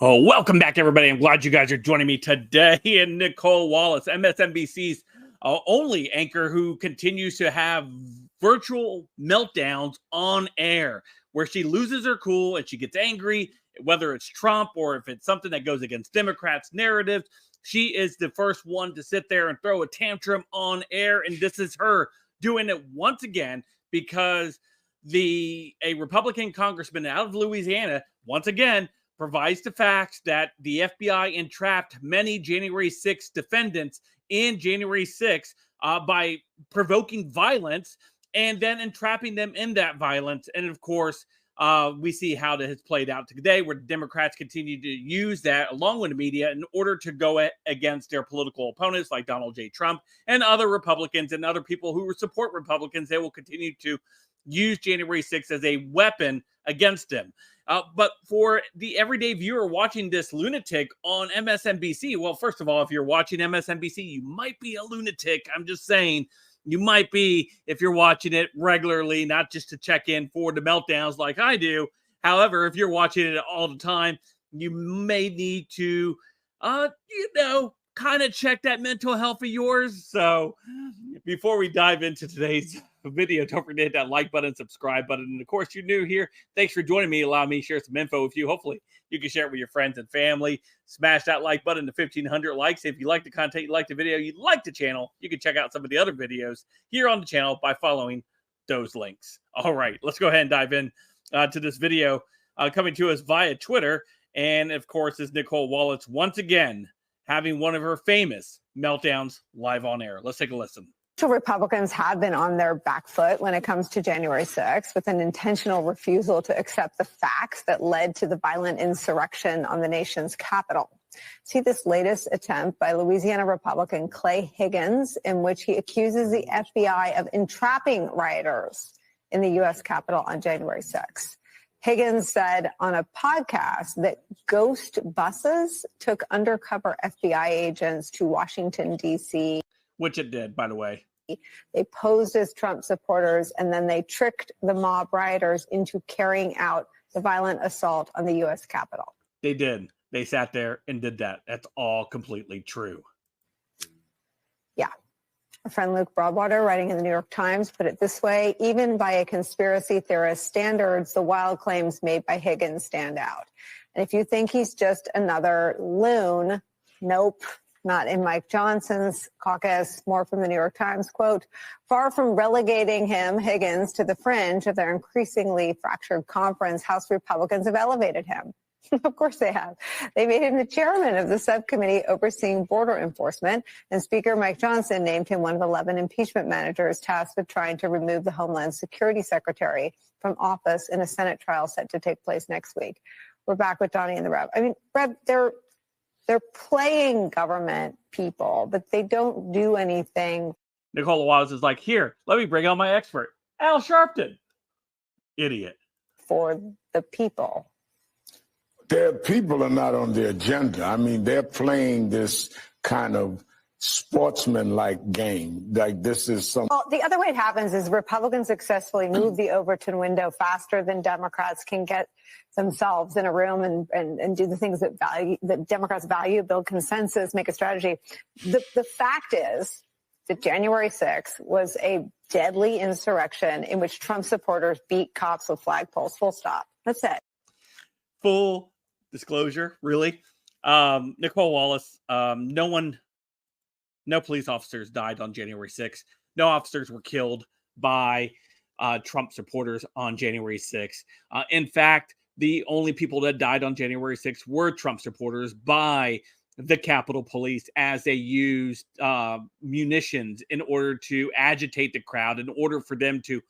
Oh, welcome back, everybody. I'm glad you guys are joining me today. And Nicole Wallace, MSNBC's only anchor who continues to have virtual meltdowns on air, where she loses her cool and she gets angry, whether it's Trump or if it's something that goes against Democrats' narratives. She is the first one to sit there and throw a tantrum on air. And this is her doing it once again because a Republican congressman out of Louisiana, once again, provides the facts that the FBI entrapped many January 6th defendants in January 6th by provoking violence and then entrapping them in that violence. And of course, we see how that has played out today, where the Democrats continue to use that along with the media in order to go against their political opponents like Donald J. Trump and other Republicans and other people who support Republicans. They will continue to use January 6th as a weapon against them. But for the everyday viewer watching this lunatic on MSNBC, well, first of all, if you're watching MSNBC, you might be a lunatic. I'm just saying, you might be if you're watching it regularly, not just to check in for the meltdowns like I do. However, if you're watching it all the time, you may need to, kind of check that mental health of yours. So before we dive into today's video, don't forget to hit that like button, subscribe button. And of course, you're new here. Thanks for joining me. Allow me to share some info with you. Hopefully you can share it with your friends and family. Smash that like button to 1,500 likes. If you like the content, you like the video, you like the channel, you can check out some of the other videos here on the channel by following those links. All right, let's go ahead and dive in to this video coming to us via Twitter. And of course, is Nicole Wallace once again having one of her famous meltdowns live on air. Let's take a listen. Republicans have been on their back foot when it comes to January 6th, with an intentional refusal to accept the facts that led to the violent insurrection on the nation's capital. See this latest attempt by Louisiana Republican Clay Higgins, in which he accuses the FBI of entrapping rioters in the U.S. Capitol on January 6th. Higgins said on a podcast that ghost buses took undercover FBI agents to Washington, D.C. Which it did, by the way. They posed as Trump supporters, and then they tricked the mob rioters into carrying out the violent assault on the U.S. Capitol. They did. They sat there and did that. That's all completely true. Yeah. Our friend Luke Broadwater, writing in the New York Times, put it this way: even by a conspiracy theorist standards, the wild claims made by Higgins stand out. And if you think he's just another loon, nope. Not in Mike Johnson's caucus. More from the New York Times, quote, far from relegating him, Higgins, to the fringe of their increasingly fractured conference, House Republicans have elevated him. Of course they have. They made him the chairman of the subcommittee overseeing border enforcement, and Speaker Mike Johnson named him one of 11 impeachment managers tasked with trying to remove the Homeland Security Secretary from office in a Senate trial set to take place next week. We're back with Donnie and the Rev. I mean, Rev, they're playing government people, but they don't do anything. Nicole Wallace is like, here, let me bring on my expert, Al Sharpton. Idiot. For the people. Their people are not on the agenda. I mean, they're playing this kind of sportsman-like game. Like this is some. Well, the other way it happens is Republicans successfully move the Overton window faster than Democrats can get themselves in a room and do the things that Democrats value, build consensus, make a strategy. The fact is that January 6th was a deadly insurrection in which Trump supporters beat cops with flagpoles. Full stop. That's it. Full disclosure, really. Nicole Wallace, no police officers died on January 6th. No officers were killed by Trump supporters on January 6th. In fact, the only people that died on January 6th were Trump supporters by the Capitol Police, as they used munitions in order to agitate the crowd, in order for them to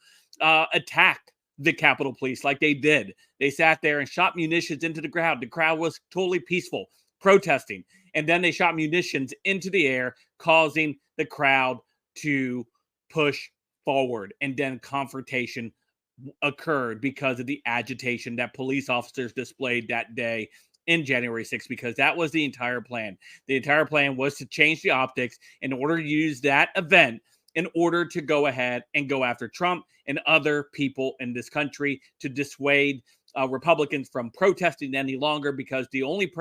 attack the Capitol Police like they did. They sat there and shot munitions into the crowd. The crowd was totally peaceful, protesting. And then they shot munitions into the air, causing the crowd to push forward. And then confrontation occurred because of the agitation that police officers displayed that day in January 6th, because that was the entire plan. The entire plan was to change the optics in order to use that event in order to go ahead and go after Trump and other people in this country to dissuade Republicans from protesting any longer, because the only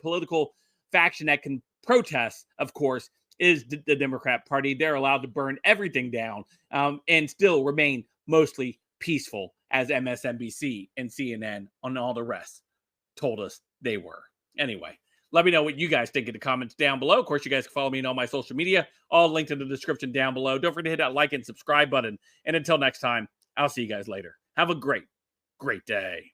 political faction that can protest, of course, is the Democrat Party. They're allowed to burn everything down and still remain mostly peaceful, as MSNBC and CNN and all the rest told us they were. Anyway, let me know what you guys think in the comments down below. Of course, you guys can follow me on all my social media, all linked in the description down below. Don't forget to hit that like and subscribe button. And until next time, I'll see you guys later. Have a great day.